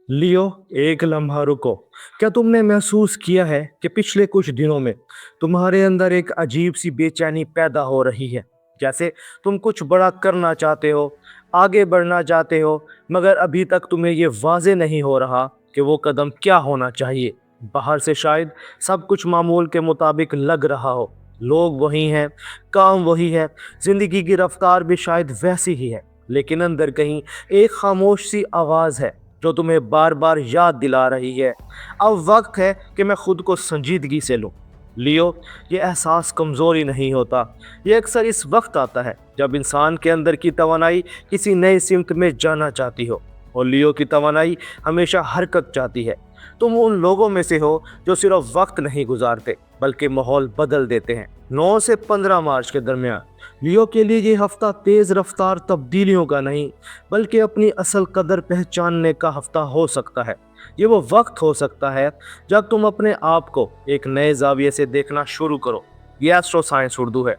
लियो, एक लम्हा रुको। क्या तुमने महसूस किया है कि पिछले कुछ दिनों में तुम्हारे अंदर एक अजीब सी बेचैनी पैदा हो रही है? जैसे तुम कुछ बड़ा करना चाहते हो, आगे बढ़ना चाहते हो, मगर अभी तक तुम्हें ये वाज़ेह नहीं हो रहा कि वो कदम क्या होना चाहिए। बाहर से शायद सब कुछ मामूल के मुताबिक लग रहा हो, लोग वही हैं, काम वही है, ज़िंदगी की रफ्तार भी शायद वैसी ही है, लेकिन अंदर कहीं एक खामोश सी आवाज़ है जो तुम्हें बार बार याद दिला रही है, अब वक्त है कि मैं खुद को संजीदगी से लूं। लियो, ये एहसास कमज़ोरी नहीं होता, ये अक्सर इस वक्त आता है जब इंसान के अंदर की तवानाई किसी नई सिमत में जाना चाहती हो। और लियो की तवानाई हमेशा हरकत चाहती है। तुम उन लोगों में से हो जो सिर्फ वक्त नहीं गुजारते बल्कि माहौल बदल देते हैं। 9 से 15 मार्च के दरमियान लियो के लिए ये हफ्ता तेज़ रफ्तार तब्दीलियों का नहीं बल्कि अपनी असल कदर पहचानने का हफ्ता हो सकता है। ये वो वक्त हो सकता है जब तुम अपने आप को एक नए जाविये से देखना शुरू करो। ये एस्ट्रो साइंस उर्दू है,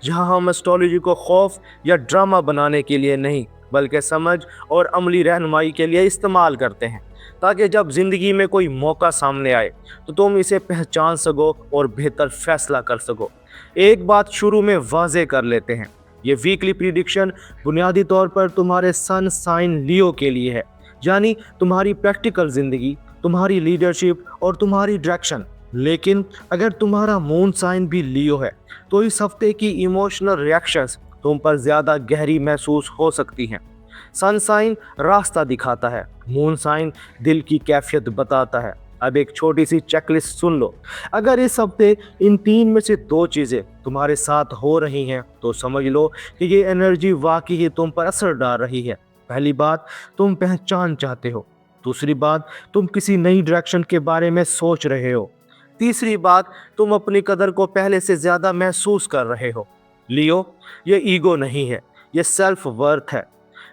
जहाँ हम एस्ट्रोलॉजी को खौफ या ड्रामा बनाने के लिए नहीं बल्कि समझ और अमली रहनुमाई के लिए इस्तेमाल करते हैं, ताकि जब ज़िंदगी में कोई मौका सामने आए तो तुम इसे पहचान सको और बेहतर फैसला कर सको। एक बात शुरू में वाज़े कर लेते हैं, ये वीकली प्रिडिक्शन बुनियादी तौर पर तुम्हारे सन साइन लियो के लिए है, यानी तुम्हारी प्रैक्टिकल ज़िंदगी, तुम्हारी लीडरशिप और तुम्हारी डायरेक्शन। लेकिन अगर तुम्हारा मून साइन भी लियो है तो इस हफ्ते की इमोशनल रिएक्शंस तुम पर ज़्यादा गहरी महसूस हो सकती हैं। सन साइन रास्ता दिखाता है, मून साइन दिल की कैफियत बताता है। अब एक छोटी सी चेकलिस्ट सुन लो। अगर इस हफ्ते इन तीन में से दो चीज़ें तुम्हारे साथ हो रही हैं तो समझ लो कि ये एनर्जी वाकई ही तुम पर असर डाल रही है। पहली बात, तुम पहचान चाहते हो। दूसरी बात, तुम किसी नई डायरेक्शन के बारे में सोच रहे हो। तीसरी बात, तुम अपनी कदर को पहले से ज़्यादा महसूस कर रहे हो। लियो, ये ईगो नहीं है, ये सेल्फ वर्थ है।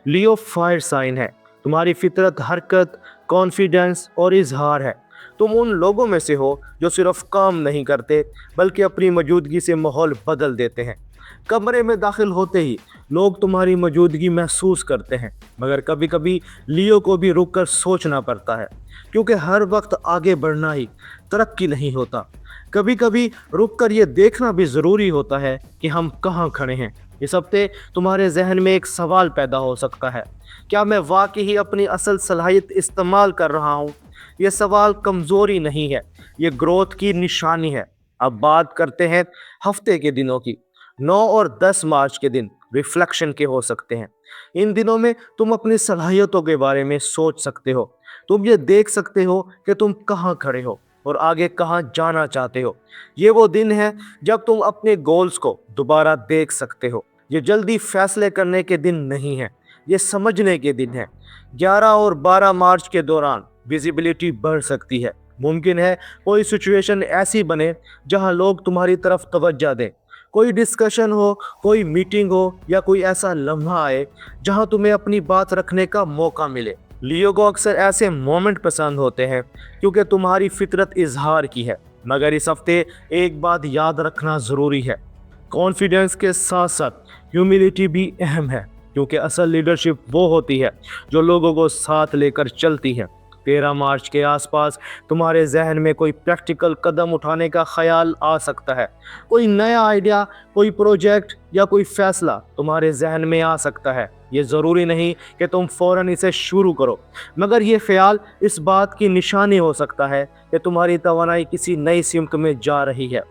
लियो फायर साइन है, तुम्हारी फितरत हरकत, कॉन्फिडेंस और इजहार है। तुम उन लोगों में से हो जो सिर्फ काम नहीं करते बल्कि अपनी मौजूदगी से माहौल बदल देते हैं। कमरे में दाखिल होते ही लोग तुम्हारी मौजूदगी महसूस करते हैं, मगर कभी कभी लियो को भी रुक कर सोचना पड़ता है, क्योंकि हर वक्त आगे बढ़ना ही तरक्की नहीं होता। कभी कभी रुक कर ये देखना भी ज़रूरी होता है कि हम कहाँ खड़े हैं। इस हफ्ते तुम्हारे जहन में एक सवाल पैदा हो सकता है, क्या मैं वाकई ही अपनी असल सलाहियत इस्तेमाल कर रहा हूँ? ये सवाल कमज़ोरी नहीं है, ये ग्रोथ की निशानी है। अब बात करते हैं हफ्ते के दिनों की। 9 और 10 मार्च के दिन रिफ्लेक्शन के हो सकते हैं। इन दिनों में तुम अपनी सलाहियतों के बारे में सोच सकते हो। तुम ये देख सकते हो कि तुम कहाँ खड़े हो और आगे कहाँ जाना चाहते हो। ये वो दिन है जब तुम अपने गोल्स को दोबारा देख सकते हो। ये जल्दी फैसले करने के दिन नहीं है, ये समझने के दिन है। 11 और 12 मार्च के दौरान विजिबिलिटी बढ़ सकती है। मुमकिन है कोई सिचुएशन ऐसी बने जहां लोग तुम्हारी तरफ तवज्जो दें, कोई डिस्कशन हो, कोई मीटिंग हो या कोई ऐसा लम्हा आए जहां तुम्हें अपनी बात रखने का मौका मिले। लियो को अक्सर ऐसे मोमेंट पसंद होते हैं क्योंकि तुम्हारी फितरत इजहार की है। मगर इस हफ्ते एक बात याद रखना ज़रूरी है, कॉन्फिडेंस के साथ साथ ह्यूमिलिटी भी अहम है, क्योंकि असल लीडरशिप वो होती है जो लोगों को साथ लेकर चलती है। 13 मार्च के आसपास तुम्हारे जहन में कोई प्रैक्टिकल कदम उठाने का ख्याल आ सकता है। कोई नया आइडिया, कोई प्रोजेक्ट या कोई फैसला तुम्हारे जहन में आ सकता है। ये ज़रूरी नहीं कि तुम फ़ौरन इसे शुरू करो, मगर ये ख्याल इस बात की निशानी हो सकता है कि तुम्हारी तवानाई किसी नई सिमत में जा रही है।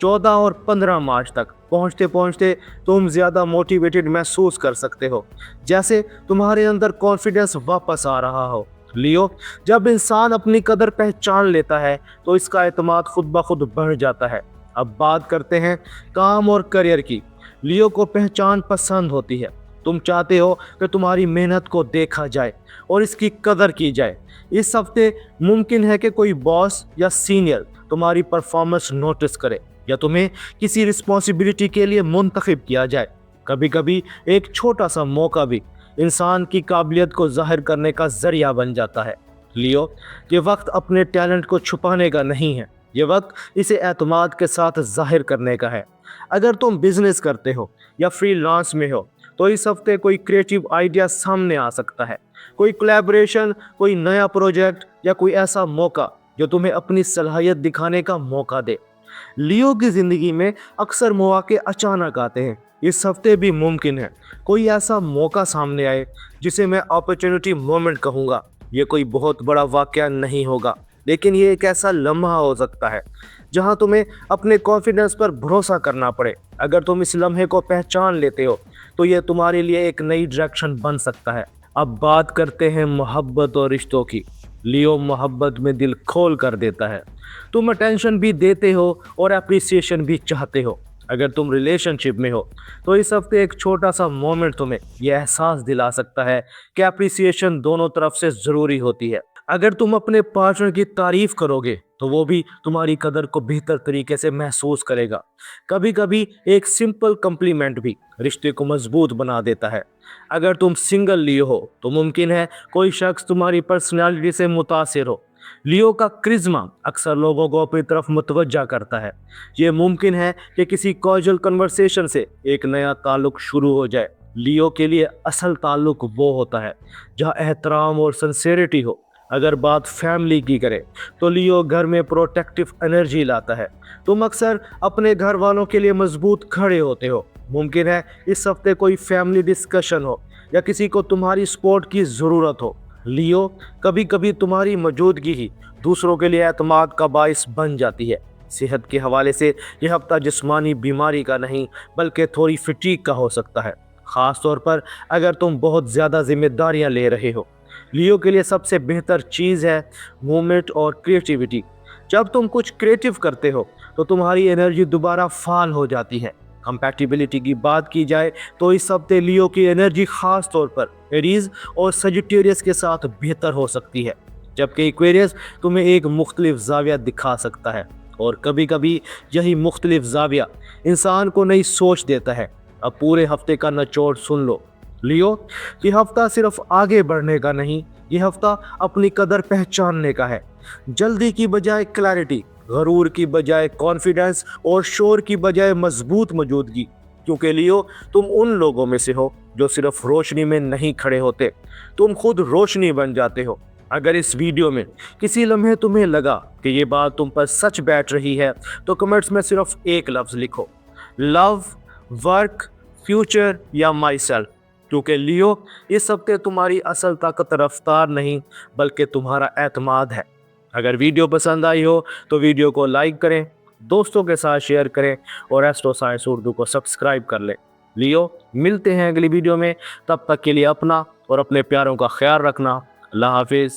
14 और 15 मार्च तक पहुंचते पहुंचते तुम ज़्यादा मोटिवेटेड महसूस कर सकते हो, जैसे तुम्हारे अंदर कॉन्फिडेंस वापस आ रहा हो। लियो, जब इंसान अपनी कदर पहचान लेता है तो इसका एतमाद खुद ब खुद बढ़ जाता है। अब बात करते हैं काम और करियर की। लियो को पहचान पसंद होती है। तुम चाहते हो कि तुम्हारी मेहनत को देखा जाए और इसकी कदर की जाए। इस हफ्ते मुमकिन है कि कोई बॉस या सीनियर तुम्हारी परफॉर्मेंस नोटिस करे या तुम्हें किसी रिस्पॉन्सिबिलिटी के लिए मुंतखब किया जाए। कभी कभी एक छोटा सा मौका भी इंसान की काबिलियत को जाहिर करने का ज़रिया बन जाता है। लियो, ये वक्त अपने टैलेंट को छुपाने का नहीं है, ये वक्त इसे एतमाद के साथ जाहिर करने का है। अगर तुम बिजनेस करते हो या फ्रीलांस में हो तो इस हफ्ते कोई क्रिएटिव आइडिया सामने आ सकता है। कोई कोलैबोरेशन, कोई नया प्रोजेक्ट या कोई ऐसा मौका जो तुम्हें अपनी सलाहियत दिखाने का मौका दे। लियो की जिंदगी में अक्सर मौके अचानक आते हैं। इस हफ्ते भी मुमकिन है कोई ऐसा मौका सामने आए जिसे मैं अपॉर्चुनिटी मोमेंट कहूँगा। ये कोई बहुत बड़ा वाकया नहीं होगा, लेकिन ये एक ऐसा लम्हा हो सकता है जहां तुम्हें अपने कॉन्फिडेंस पर भरोसा करना पड़े। अगर तुम इस लम्हे को पहचान लेते हो तो ये तुम्हारे लिए एक नई डायरेक्शन बन सकता है। अब बात करते हैं मोहब्बत और रिश्तों की। लियो मोहब्बत में दिल खोल कर देता है। तुम अटेंशन भी देते हो और अप्रिसिएशन भी चाहते हो। अगर तुम रिलेशनशिप में हो तो इस हफ्ते एक छोटा सा मोमेंट तुम्हें यह एहसास दिला सकता है कि अप्रिसिएशन दोनों तरफ से ज़रूरी होती है। अगर तुम अपने पार्टनर की तारीफ करोगे तो वो भी तुम्हारी कदर को बेहतर तरीके से महसूस करेगा। कभी कभी एक सिंपल कम्प्लीमेंट भी रिश्ते को मजबूत बना देता है। अगर तुम सिंगल लियो हो तो मुमकिन है कोई शख्स तुम्हारी पर्सनालिटी से मुतासिर हो। लियो का क्रिज्मा अक्सर लोगों को अपनी तरफ मुतवज्जा करता है। ये मुमकिन है कि किसी कॉजुअल कन्वर्सेशन से एक नया ताल्लुक शुरू हो जाए। लियो के लिए असल ताल्लुक वो होता है जहाँ एहतराम और सिंसेरिटी हो। अगर बात फैमिली की करें तो लियो घर में प्रोटेक्टिव एनर्जी लाता है। तुम अक्सर अपने घर वालों के लिए मजबूत खड़े होते हो। मुमकिन है इस हफ्ते कोई फैमिली डिस्कशन हो या किसी को तुम्हारी सपोर्ट की ज़रूरत हो। लियो, कभी कभी तुम्हारी मौजूदगी ही दूसरों के लिए एतमाद का बाइस बन जाती है। सेहत के हवाले से यह हफ्ता जिस्मानी बीमारी का नहीं बल्कि थोड़ी फटीग का हो सकता है, ख़ास तौर पर अगर तुम बहुत ज़्यादा जिम्मेदारियां ले रहे हो। लियो के लिए सबसे बेहतर चीज़ है मूवमेंट और क्रिएटिविटी। जब तुम कुछ क्रिएटिव करते हो तो तुम्हारी एनर्जी दोबारा फाल हो जाती है। कंपैटिबिलिटी की बात की जाए तो इस हफ्ते लियो की एनर्जी खास तौर पर एरीज और सजिटेरियस के साथ बेहतर हो सकती है, जबकि एक्वेरियस तुम्हें एक मुख्तलिफ जाविया दिखा सकता है और कभी कभी यही मुख्तलिफ जाविया इंसान को नई सोच देता है। अब पूरे हफ्ते का निचोड़ सुन लो। लियो, ये हफ्ता सिर्फ आगे बढ़ने का नहीं, ये हफ्ता अपनी कदर पहचानने का है। जल्दी की बजाय क्लैरिटी, गरूर की बजाय कॉन्फिडेंस और शोर की बजाय मजबूत मौजूदगी। क्योंकि लियो, तुम उन लोगों में से हो जो सिर्फ रोशनी में नहीं खड़े होते, तुम खुद रोशनी बन जाते हो। अगर इस वीडियो में किसी लम्हे तुम्हें लगा कि ये बात तुम पर सच बैठ रही है तो कमेंट्स में सिर्फ एक लफ्ज़ लिखो, लव, वर्क, फ्यूचर या माई सेल्फ। क्योंकि लियो, इस हफ्ते तुम्हारी असल ताकत रफ्तार नहीं बल्कि तुम्हारा एतमाद है। अगर वीडियो पसंद आई हो तो वीडियो को लाइक करें, दोस्तों के साथ शेयर करें और एस्ट्रो साइंस उर्दू को सब्सक्राइब कर लें। लियो, मिलते हैं अगली वीडियो में, तब तक के लिए अपना और अपने प्यारों का ख्याल रखना। अल्लाह हाफिज़।